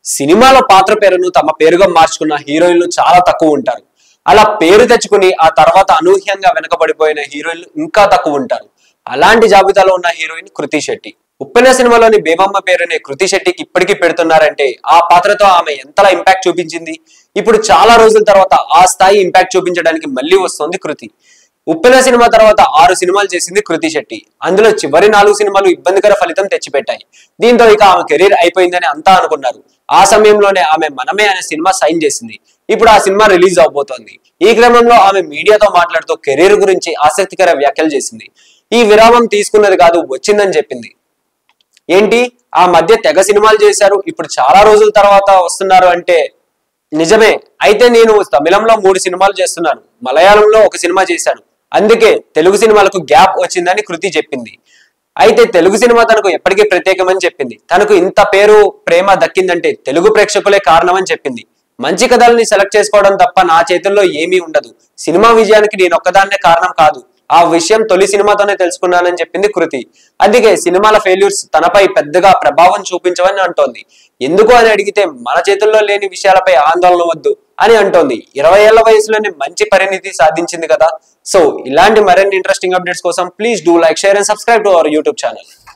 సినిమాలో పాత్ర పేరును తమ పేరుగా మార్చుకున్న హీరోయిన్లు చాలా తక్కువ ఉంటారు. అలా పేరు తెచ్చుకుని ఆ తర్వాత అనూహ్యంగా వెనకబడిపోయిన హీరోయిన్లు ఇంకా తక్కువ ఉంటారు. అలాంటి జాబితాలో ఉన్న హీరోయిన్ కృతి శెట్టి. ఉప్పెన సినిమాలోని బేబమ్మ పేరునే కృతి శెట్టికి ఇప్పటికీ పెడుతున్నారంటే ఆ పాత్రతో ఆమె ఎంతలా ఇంపాక్ట్ చూపించింది. ఇప్పుడు చాలా రోజుల తర్వాత ఆ స్థాయి ఇంపాక్ట్ చూపించడానికి మళ్ళీ వస్తోంది కృతి. ఉప్పెన సినిమా తర్వాత 6 సినిమాలు చేసింది కృతి శెట్టి. అందులో చివరి 4 సినిమాలు ఇబ్బందికర ఫలితం తెచ్చిపెట్టాయి. దీంతో ఇక ఆమె కెరీర్ అయిపోయిందని అంతా అనుకున్నారు. ఆ సమయంలోనే ఆమె మనమే అనే సినిమా సైన్ చేసింది. ఇప్పుడు ఆ సినిమా రిలీజ్ అవబోతోంది. ఈ క్రమంలో ఆమె మీడియాతో మాట్లాడుతూ కెరీర్ గురించి ఆసక్తికర వ్యాఖ్యలు చేసింది. ఈ విరామం తీసుకున్నది కాదు, వచ్చిందని చెప్పింది. ఏంటి, ఆ మధ్య తెగ సినిమాలు చేశారు, ఇప్పుడు చాలా రోజుల తర్వాత వస్తున్నారు అంటే నిజమే. అయితే నేను తమిళంలో 3 సినిమాలు చేస్తున్నాను, మలయాళంలో 1 సినిమా చేశాను, అందుకే తెలుగు సినిమాలకు గ్యాప్ వచ్చిందని కృతి చెప్పింది. అయితే తెలుగు సినిమా తనకు ఎప్పటికీ ప్రత్యేకమని చెప్పింది. తనకు ఇంత పేరు ప్రేమ దక్కిందంటే తెలుగు ప్రేక్షకులే కారణమని చెప్పింది. మంచి కథల్ని సెలెక్ట్ చేసుకోవడం తప్ప నా చేతుల్లో ఏమీ ఉండదు. సినిమా విజయానికి నేను ఒక్కదాన్నే కారణం కాదు. ఆ విషయం తొలి సినిమాతోనే తెలుసుకున్నానని చెప్పింది కృతి. అందుకే సినిమాల ఫెయిల్యూర్స్ తనపై పెద్దగా ప్రభావం చూపించవని అంటోంది. ఎందుకు అని అడిగితే మన చేతుల్లో లేని విషయాలపై ఆందోళన వద్దు అని అంటోంది. 20 ఏళ్ల వయసులోనే మంచి పరిణితి సాధించింది కదా. సో ఇలాంటి మరిన్ని ఇంట్రెస్టింగ్ అప్డేట్స్ కోసం please do like, share and subscribe to our YouTube channel.